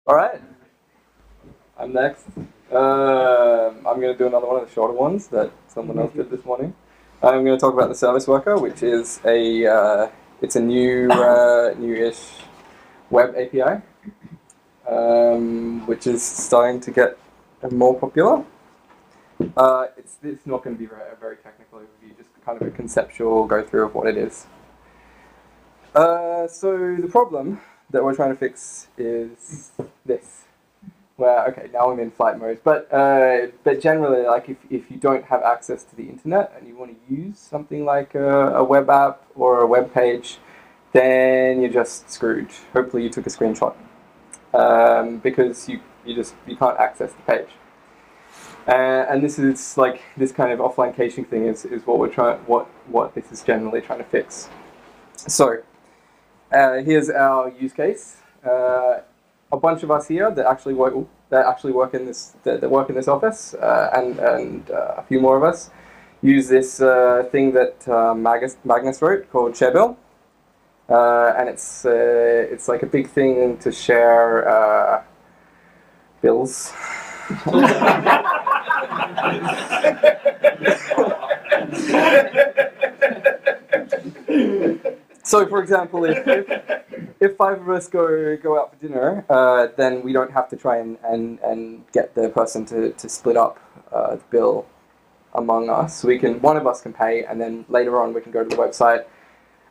All right, I'm next. I'm going to do another one of the shorter ones that someone else did this morning. I'm going to talk about the service worker, which is it's a new-ish web API, which is starting to get more popular. It's not going to be a very technical overview, just kind of a conceptual go through of what it is. So the problem that we're trying to fix is this. Where, okay, now I'm in flight mode, but generally, like if you don't have access to the internet and you want to use something like a web app or a web page, then you're just screwed. Hopefully you took a screenshot, because you can't access the page. And this is like this kind of offline caching thing is what we're trying what this is generally trying to fix. So here's our use case. A bunch of us here that actually work in this office, and a few more of us use this thing that Magnus wrote called ShareBill, and it's like a big thing to share bills. So, for example, if five of us go out for dinner, then we don't have to try and get the person to split up the bill among us. One of us can pay, and then later on we can go to the website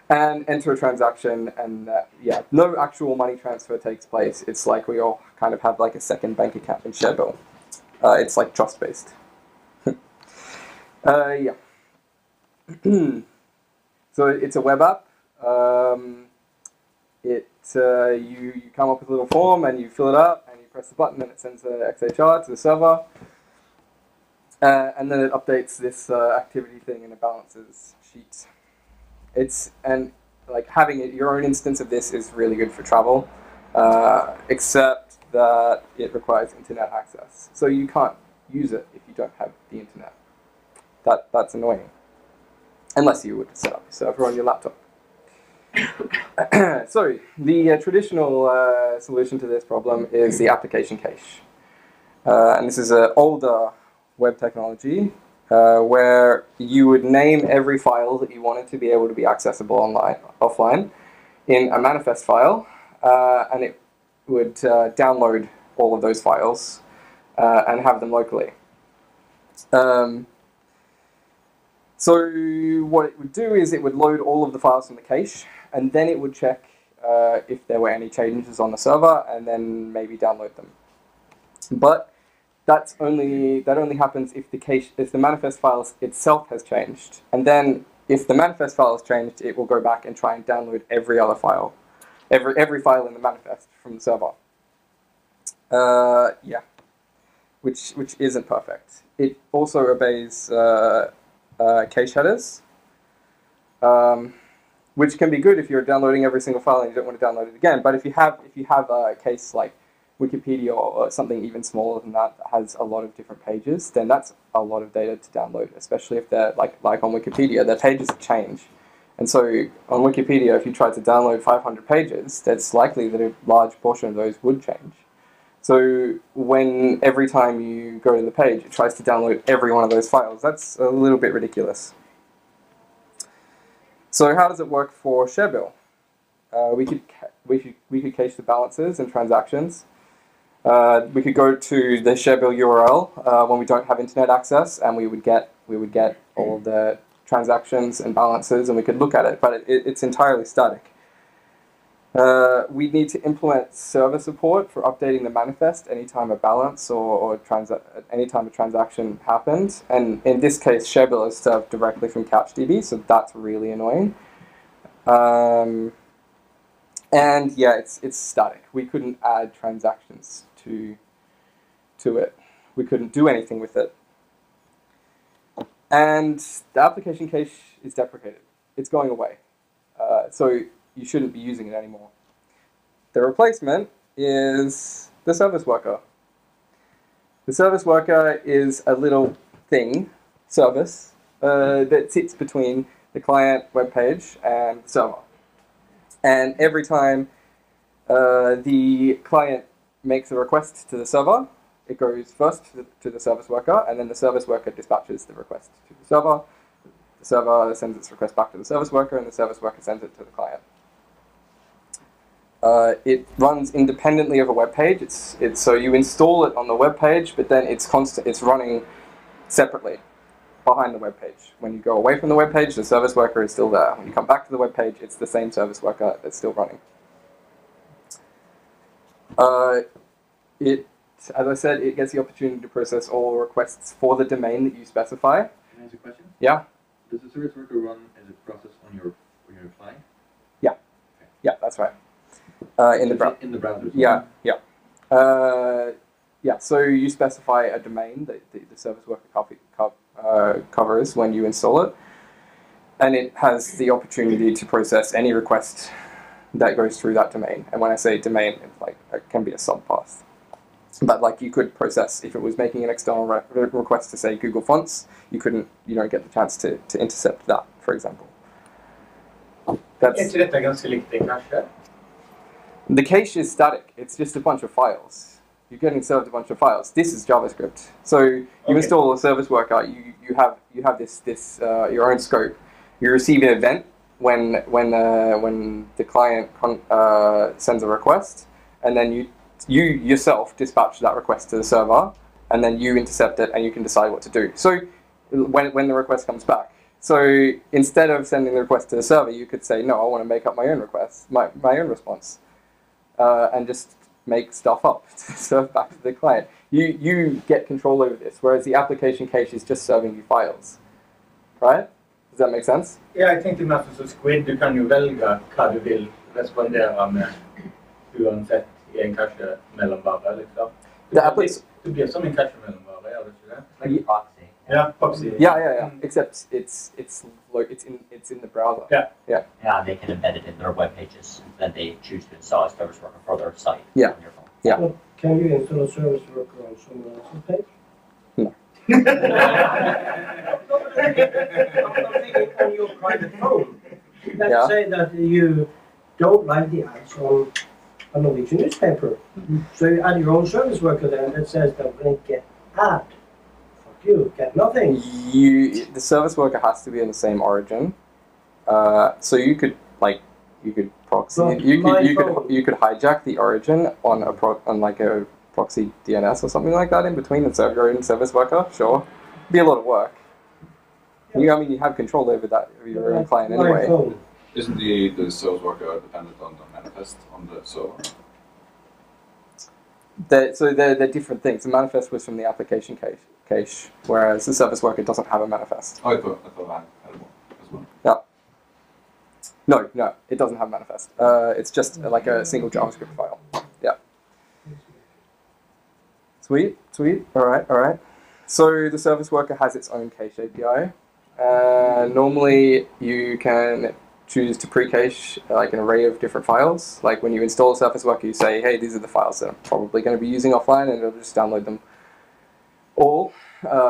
and enter a transaction, and no actual money transfer takes place. It's like we all kind of have like a second bank account in ShareBill. It's like trust-based. Yeah. So it's a web app. You come up with a little form and you fill it up and you press the button and it sends the XHR to the server, and then it updates this activity thing in a balances sheet. Like having your own instance of this is really good for travel, except that it requires internet access, so you can't use it if you don't have the internet. That's annoying, unless you would set up a server on your laptop. So the traditional solution to this problem is the application cache, and this is an older web technology where you would name every file that you wanted to be able to be accessible offline in a manifest file, and it would download all of those files and have them locally. So what it would do is it would load all of the files from the cache, and then it would check if there were any changes on the server, and then maybe download them. But that only happens if the manifest file itself has changed, and then if the manifest file has changed, it will go back and try and download every other file, every file in the manifest from the server. Which isn't perfect. It also obeys cache headers, which can be good if you're downloading every single file and you don't want to download it again. But if you have a case like Wikipedia or something even smaller than that has a lot of different pages, then that's a lot of data to download, especially if they're like on Wikipedia, their pages change. And so on Wikipedia, if you tried to download 500 pages, it's likely that a large portion of those would change. So when every time you go to the page, it tries to download every one of those files, that's a little bit ridiculous. So how does it work for ShareBill? We could cache the balances and transactions. We could go to the ShareBill URL when we don't have internet access, and we would get all of the transactions and balances, and we could look at it. But it's entirely static. We need to implement server support for updating the manifest anytime a balance or anytime a transaction happens. And in this case, ShareBill is served directly from CouchDB, so that's really annoying. And yeah, it's static. We couldn't add transactions to it. We couldn't do anything with it. And the application cache is deprecated. It's going away. So you shouldn't be using it anymore. The replacement is the service worker. The service worker is a little service, that sits between the client web page and the server. And every time the client makes a request to the server. It goes first to the service worker, and then the service worker dispatches the request to the server. The server sends its request back to the service worker, and the service worker sends it to the client. It runs independently of a web page. It's so you install it on the web page, but then it's running separately behind the web page. When you go away from the web page, the service worker is still there. When you come back to the web page, it's the same service worker that's still running. As I said, it gets the opportunity to process all requests for the domain that you specify. Can I ask a question? Yeah. Does the service worker run as a process on your client? Yeah. Okay. Yeah, that's right. In the browser. In the browser. Yeah. Yeah. So you specify a domain that the service worker covers when you install it, and it has the opportunity to process any request that goes through that domain. And when I say domain, it's like it can be a subpath. But like you could process, if it was making an external request to say Google Fonts, you don't get the chance to intercept that, for example. Är detta ganska likt en cache? The cache is static. It's just a bunch of files. You're getting served a bunch of files. This is JavaScript. So you install a service worker. You have this your own scope. You receive an event when the client sends a request, and then you yourself dispatch that request to the server, and then you intercept it, and you can decide what to do. So when the request comes back, so instead of sending the request to the server, you could say, no, I want to make up my own request, my own response, and just make stuff up to serve back to the client. You get control over this, whereas the application cache is just serving you files, right? Does that make sense? Ja, jag tänkte med att Squid, du kan ju välja vad du vill respondera med oavsett i en cache mellanvarare liksom. Det blir som en cache mellanvarare, eller så där. Like a proxy. Yeah, proxy. Yeah. Except it's in the browser. Yeah, they can embed it in their web pages, and then they choose to install a service worker for their site on your phone. Yeah. Well, can you install a service worker on someone else's page? No. I'm thinking on your private phone. Let's say that you don't like the ads on a Norwegian newspaper. So you add your own service worker there that says that when it get ad, fuck you, get nothing. The service worker has to be in the same origin. So you could proxy. You could hijack the origin on a proxy DNS or something like that in between and serve your own service worker. Sure, it'd be a lot of work. Yeah. You have control over that of your own client anyway. Isn't the service worker dependent on the manifest on the server? They're different things. The manifest was from the application cache, whereas the service worker doesn't have a manifest. Oh, I thought I had one as well. Yeah. No, it doesn't have a manifest. It's just like a single JavaScript file. Yeah. Sweet. All right. So the service worker has its own cache API. Normally, you can choose to pre-cache like an array of different files. Like when you install a service worker, you say, hey, these are the files that I'm probably going to be using offline, and it'll just download them all,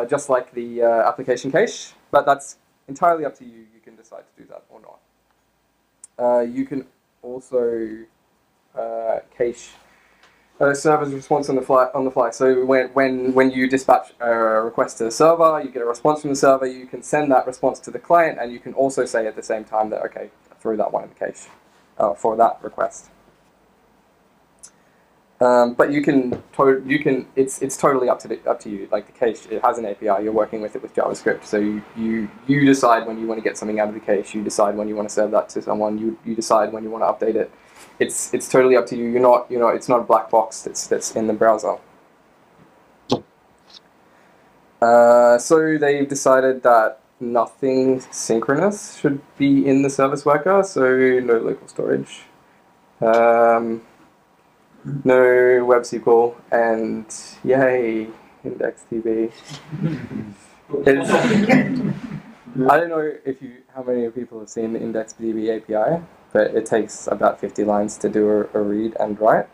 just like the application cache. But that's entirely up to you. You can decide to do that or not. You can also cache a server's response on the fly. So when you dispatch a request to the server, you get a response from the server. You can send that response to the client, and you can also say at the same time that okay, throw that one in the cache for that request. But it's totally up to you. Like the cache, it has an API. You're working with it with JavaScript, so you decide when you want to get something out of the cache. You decide when you want to serve that to someone. You decide when you want to update it. It's totally up to you. It's not a black box that's in the browser. So they've decided that nothing synchronous should be in the service worker. So no local storage, no web SQL, and yay, IndexedDB. I don't know how many people have seen the IndexedDB API. But it takes about 50 lines to do a read and write.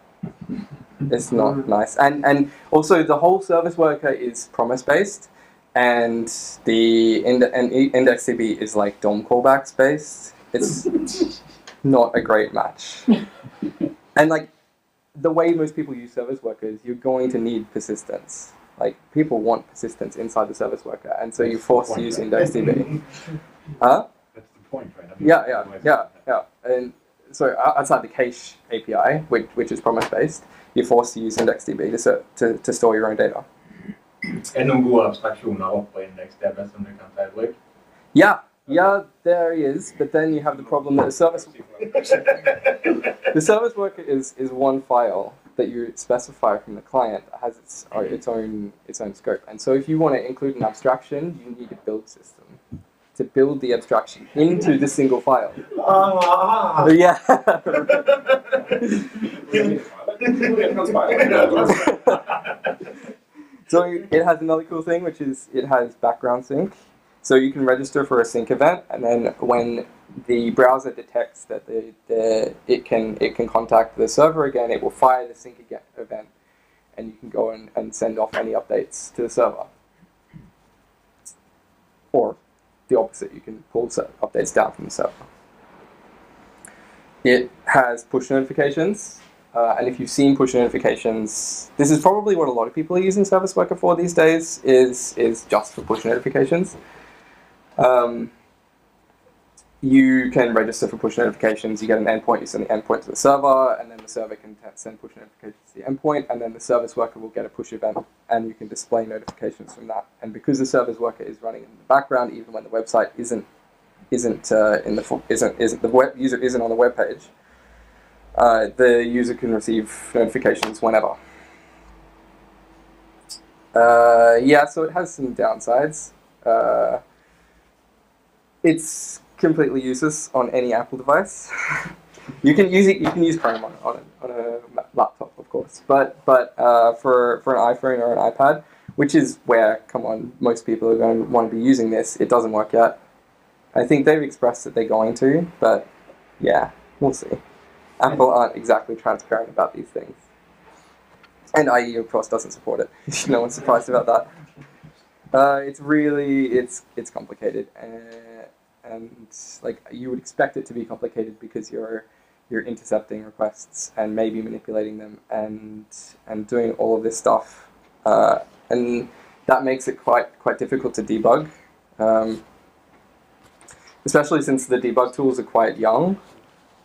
It's not nice. And also the whole service worker is promise-based, and the IndexedDB is like DOM callbacks based. It's not a great match. And like the way most people use service workers, you're going to need persistence. Like, people want persistence inside the service worker, and so you're forced to use IndexedDB. Huh? That's the point, right? I mean, Yeah. And so outside the cache API, which is promise-based, you're forced to use IndexedDB to store your own data. Någon god abstraktioner opp på IndexedDB som du kan ta I bruk? Yeah, there is, but then you have the problem that the service worker is one file that you specify from the client that has its own scope. And so if you want to include an abstraction, you need a build system to build the abstraction into the single file. Yeah. So it has another cool thing, which is it has background sync. So you can register for a sync event, and then when the browser detects that it can contact the server again, it will fire the sync event, and you can go and send off any updates to the server. Or the opposite, you can pull updates down from the server. It has push notifications, and if you've seen push notifications, this is probably what a lot of people are using Service Worker for these days, is just for push notifications. You can register for push notifications. You get an endpoint, you send the endpoint to the server, and then the server can send push notifications to the endpoint, and then the service worker will get a push event, and you can display notifications from that. And because the service worker is running in the background, even when the website the web user isn't on the web page, the user can receive notifications whenever. So it has some downsides. It's completely useless on any Apple device. You can use Chrome on a laptop, of course, but for an iPhone or an iPad, which is where, come on, most people are going to want to be using this, it doesn't work yet. I think they've expressed that they're going to, but yeah, we'll see. Apple aren't exactly transparent about these things. And IE, of course, doesn't support it. No one's surprised about that. It's complicated, and like you would expect it to be complicated because you're intercepting requests and maybe manipulating them and doing all of this stuff, and that makes it quite difficult to debug, especially since the debug tools are quite young,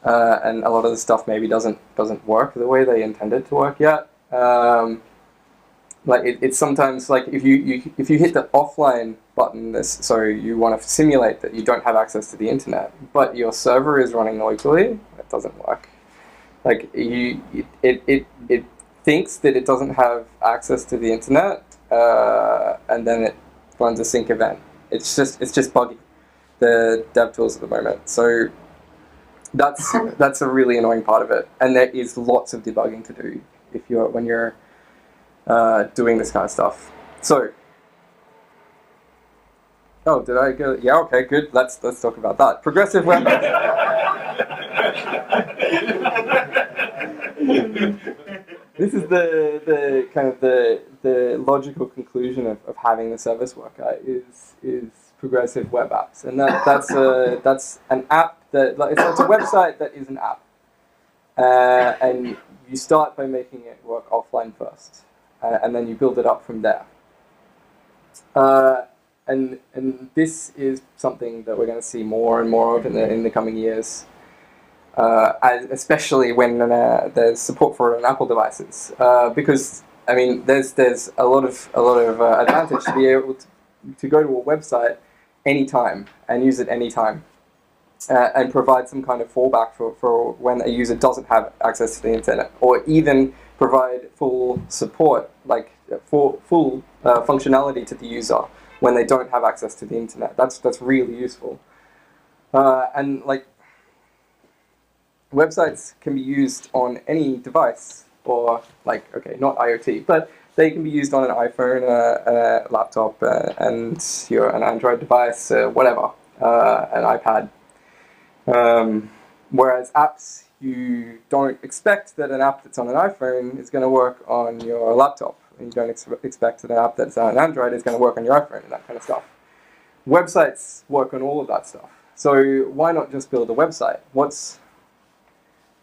and a lot of the stuff maybe doesn't work the way they intended to work yet. Like it's sometimes like if you hit the offline button, so you want to simulate that you don't have access to the internet, but your server is running locally, that doesn't work. Like it thinks that it doesn't have access to the internet, and then it runs a sync event. It's just buggy, the dev tools at the moment. So that's a really annoying part of it, and there is lots of debugging to do when you're doing this kind of stuff. So, did I go? Yeah, okay, good. Let's talk about that. Progressive web. This is the kind of the logical conclusion of having the service worker is progressive web apps, and that's an app that it's a website that is an app, and you start by making it work offline first. And then you build it up from there. And this is something that we're going to see more and more of in the coming years, especially when there's support for it on Apple devices. Because I mean, there's a lot of advantage to be able to go to a website anytime and use it anytime, and provide some kind of fallback for when a user doesn't have access to the internet, or even provide full support, like full functionality to the user when they don't have access to the internet. That's really useful. And like websites can be used on any device, or like not IoT, but they can be used on an iPhone, a laptop, and an Android device, whatever, an iPad. Whereas apps, you don't expect that an app that's on an iPhone is going to work on your laptop, and you don't expect that an app that's on an Android is going to work on your iPhone and that kind of stuff. Websites work on all of that stuff. So why not just build a website?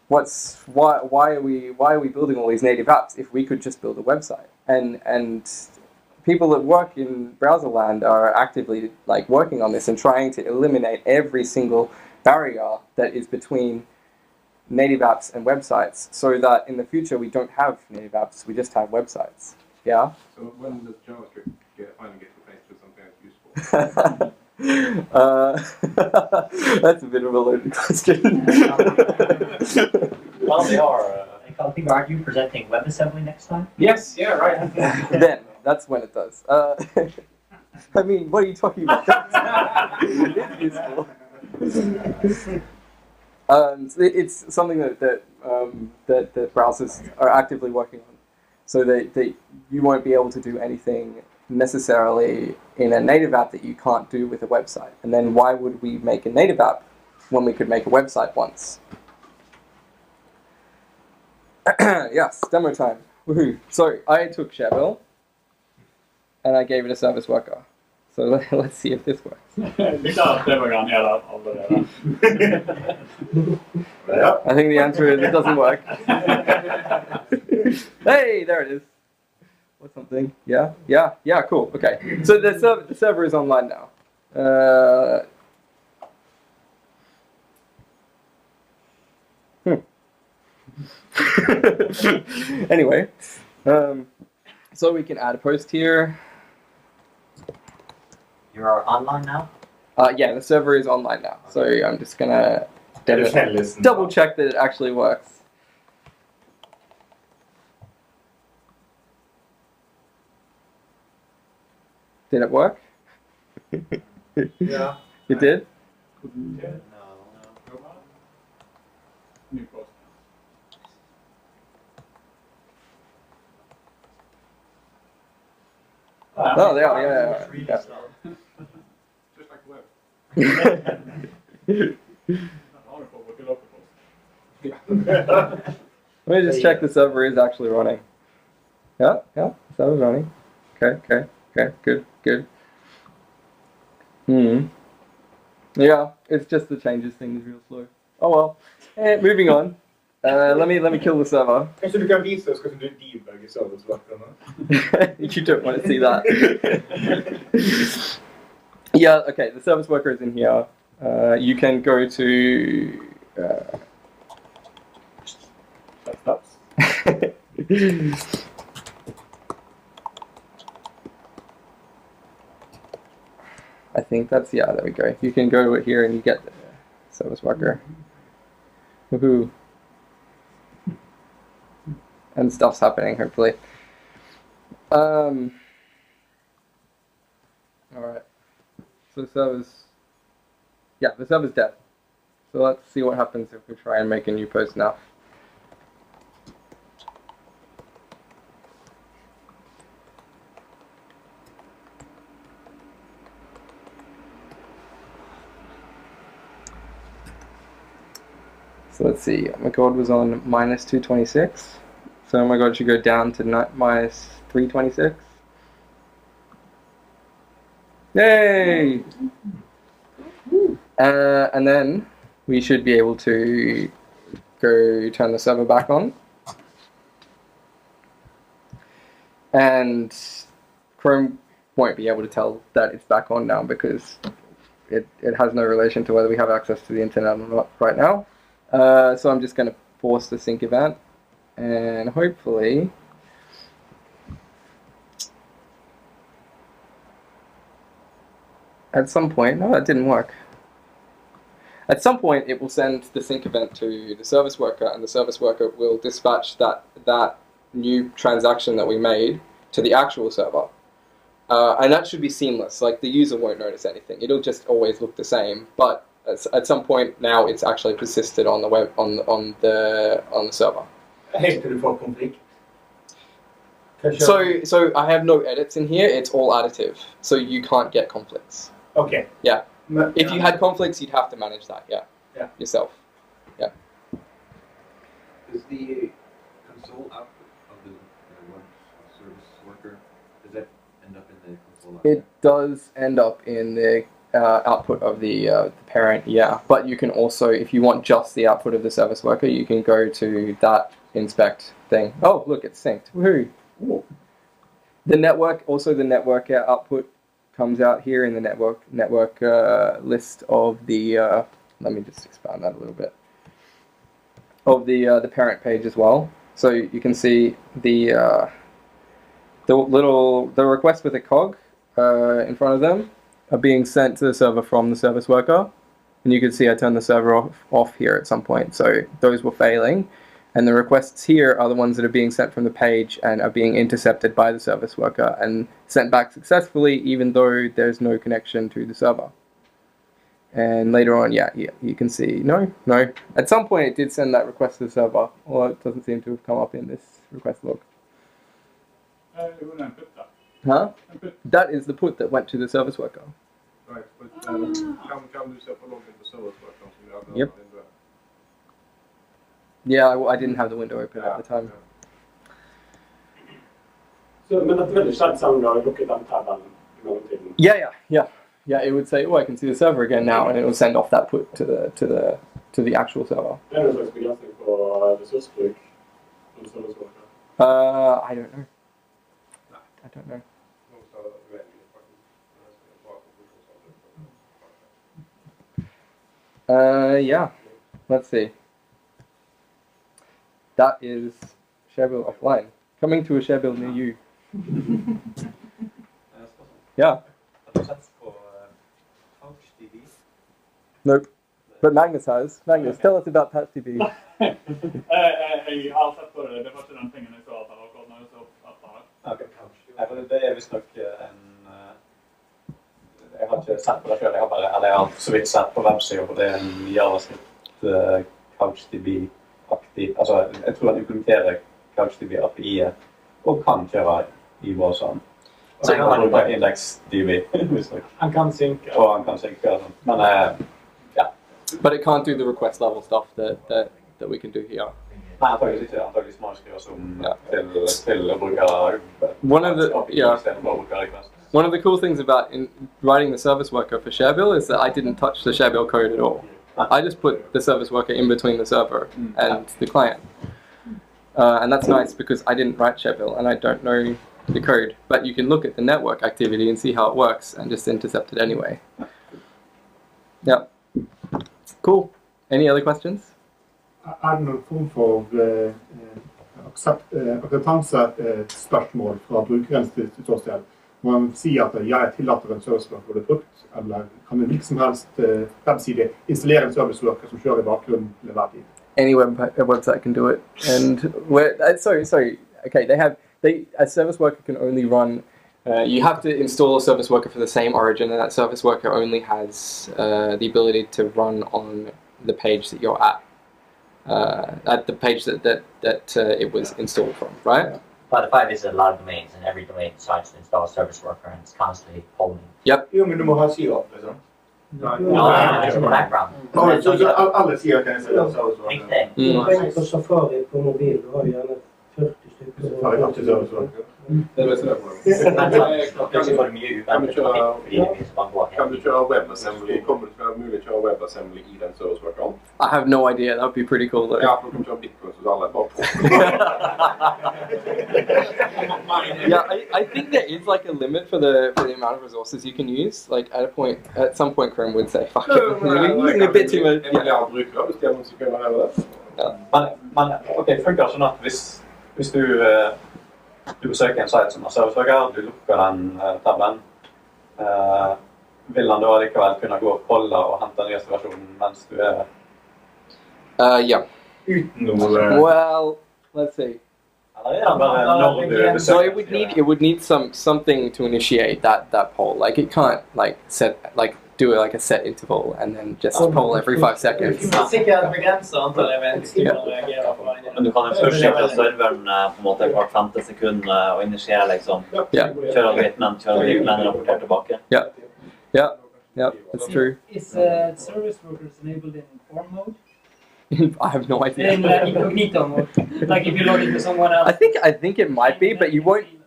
why are we building all these native apps if we could just build a website? And people that work in browser land are actively like working on this and trying to eliminate every single barrier that is between native apps and websites, so that in the future we don't have native apps, we just have websites. Yeah. So when does JavaScript finally get replaced with something that's useful? That's a bit of a loaded question. Well, they are. I think, aren't you presenting WebAssembly next time? Yes, yeah, right. Then that's when it does. I mean, what are you talking about? It's useful. It's something that browsers are actively working on, so that you won't be able to do anything necessarily in a native app that you can't do with a website. And then why would we make a native app when we could make a website once? Yes, demo time. Woohoo! So I took Chervil and I gave it a service worker. So let's see if this works. I think the answer is it doesn't work. Hey, there it is. What's something? Yeah, cool. Okay, so the server is online now. Anyway, so we can add a post here. You're online now? Yeah, the server is online now. So I'm just gonna double check that it actually works. Did it work? Yeah. It did? No. New post. Oh, they are, yeah. Just like the web. Let me just check the server is actually running. Yeah, server's running. Okay, good. Yeah, it's just the changes thing is real slow. Oh well. Moving on. Let me kill the server. Kanske du kan visa oss hur du debuggar serversvackorna? You don't want to see that. Yeah, okay, the service worker is in here. You can go to... I think that's, yeah, there we go. You can go here and you get the service worker. Woohoo. And stuff's happening, hopefully. Alright. So the server's dead. So let's see what happens if we try and make a new post now. So let's see, oh my god was on minus 226. So oh my god should go down to minus 326. Yay! And then we should be able to go turn the server back on. And Chrome won't be able to tell that it's back on now because it has no relation to whether we have access to the internet or not right now. So I'm just going to force the sync event and hopefully at some point, no, that didn't work. At some point it will send the sync event to the service worker and the service worker will dispatch that new transaction that we made to the actual server. And that should be seamless, like the user won't notice anything. It'll just always look the same, but at some point now it's actually persisted on the web on the server. Heter du får konflikt? So I have no edits in here. It's all additive, so you can't get conflicts. Okay. Yeah. If you had conflicts, you'd have to manage that. Yeah. Yourself. Yeah. Is the console output of the web service worker, does that end up in the console? It does end up in the output of the parent, yeah. But you can also, if you want just the output of the service worker, you can go to that inspect thing. Oh, look, it's synced. Woohoo! The network, also the network output comes out here in the network list of the. Let me just expand that a little bit. Of the parent page as well. So you can see the request with a cog in front of them are being sent to the server from the service worker, and you can see I turned the server off here at some point. So those were failing, and the requests here are the ones that are being sent from the page and are being intercepted by the service worker and sent back successfully, even though there's no connection to the server. And later on, yeah, you can see, no. At some point it did send that request to the server, or it doesn't seem to have come up in this request log. Huh? That is the put that went to the service worker. Right, but can du se på loggen på serverspöken som du hade? Yep. Yeah, I didn't have the window open at the time. Så, men att det är väldigt känsamt då, lukket den tabben i mellantiden. Yeah, it would say, oh, I can see the server again now, and it will send off that put to the actual server. Det är en slags begränsning på resursbruk från serversworker. I don't know. I don't know. Yeah, let's see. That is ShareBuild offline. Coming to a ShareBuild near you. Yeah. Nope. But Magnus has. Magnus, tell us about PouchDB. Jag har sett på det. Det var inte den tingen jag sa att han har gått när jag såg att han har. Det är visst nog en... Jag har inte sett på det själv. Jag har så vitt sett på webbsidor. Det är en JavaScript CouchDB-aktiv. Alltså, jag tror att implementerar CouchDB API och kan köra i browsern. Så han brukar IndexDB. Han kan synka. Och han kan synka. Men ja. But it can't do the request level stuff that we can do here. Nej, antagligen inte. Antagligen smart skriver som till brukare. One of the cool things about writing the service worker for ShareBuild is that I didn't touch the ShareBuild code at all. I just put the service worker in between the server and the client. And that's nice because I didn't write ShareBuild and I don't know the code. But you can look at the network activity and see how it works and just intercept it anyway. Yeah. Cool. Any other questions? Er det noen form for akseptanse-spørsmål fra brukerens ståsted? Må man si at jeg tillater en serviceworker å bli brukt, eller kan en hvilken som helst webside installere en serviceworker som kjører i bakgrunnen til hver tid? Any website can do it. And sorry. Okay, a service worker can only run. You have to install a service worker for the same origin, and that service worker only has the ability to run on the page that you're at the page that it was installed from, right? But 5 is a lot of domains, and every domain decides to install a service worker, and it's constantly polling. Yep. Jo, men du må ha SIO, liksom. No, it's in the background. Så alle SIO kan installere service worker. Riktig. På Safari på mobil, du har gjerne 40 stykker. Safari har ikke service worker. Det är så där. Kan du köra WebAssembly? Kommer det vara möjligt att köra WebAssembly i den serviceworkern? I have no idea. That would be pretty cool though. Ja, för du kan köra Bitcoin så alla är bara på. Yeah, I think there is like a limit for the amount of resources you can use. Like at some point Chrome would say, "Fuck it, we're using a bit too much." Ja, brukar bestämma sig för över det. Men okej, funkar sånn at hvis du besøker en site som har serviceworker, du lukker den tabben, vil han da likevel kunne gå og holde og hente den nyeste versjonen mens du er... Yeah. Uten noe... Well, let's see. So it would need something to initiate that poll. Like it can't do it like a set interval and then just poll every 5 seconds. Sikkert begrenset antall events du kan reagere på. Men du kan jo pushe serveren på en måte hvert 5. sekund og initiere liksom. Kjøre algoritmen, rapportere tilbake. Yeah, that's true. Is service workers enabled in form mode? I have no idea. In incognito mode, like if you log into someone else. I think it might be, but you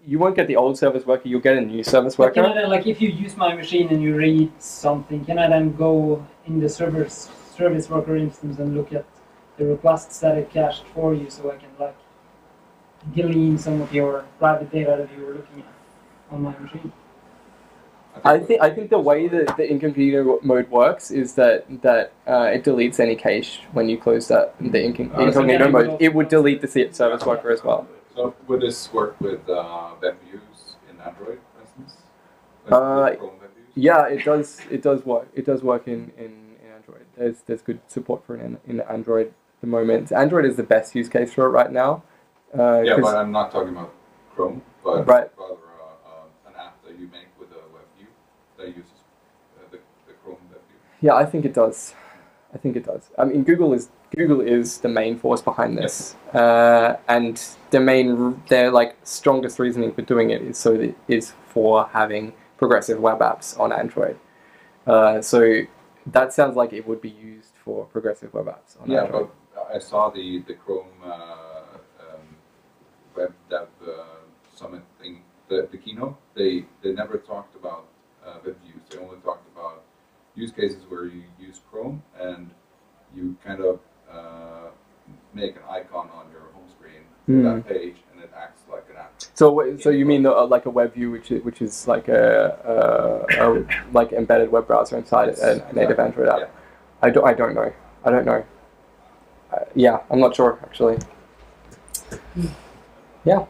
you won't get the old service worker. You'll get a new service But can I worker. then, like, if you use my machine and you read something, can I then go in the service worker instance and look at the requests that it cached for you, so I can like glean some of your private data that you were looking at on my machine? I think the way that the incognito mode works is that it deletes any cache when you close the incognito mode. It would delete the service worker as well. So would this work with web views in Android, for instance? Chrome web views? Yeah, it does. It does work. It does work in Android. There's good support for it in Android at the moment. Android is the best use case for it right now. Yeah, but I'm not talking about Chrome, but right. rather an app that you make with a web view that uses the Chrome web view. Yeah, I think it does. I mean, Google is the main force behind this, and their like strongest reasoning for doing it is for having progressive web apps on Android. So that sounds like it would be used for progressive web apps on Android. Yeah, but I saw the Chrome web dev summit thing, the keynote. They never talked about web views. They only talked about use cases where you use Chrome and you kind of make an icon on your home screen for that page, and it acts like an app. So you mean like a web view, which is like a like embedded web browser inside a native Android app? Yeah. I don't know. Yeah, I'm not sure actually. Yeah.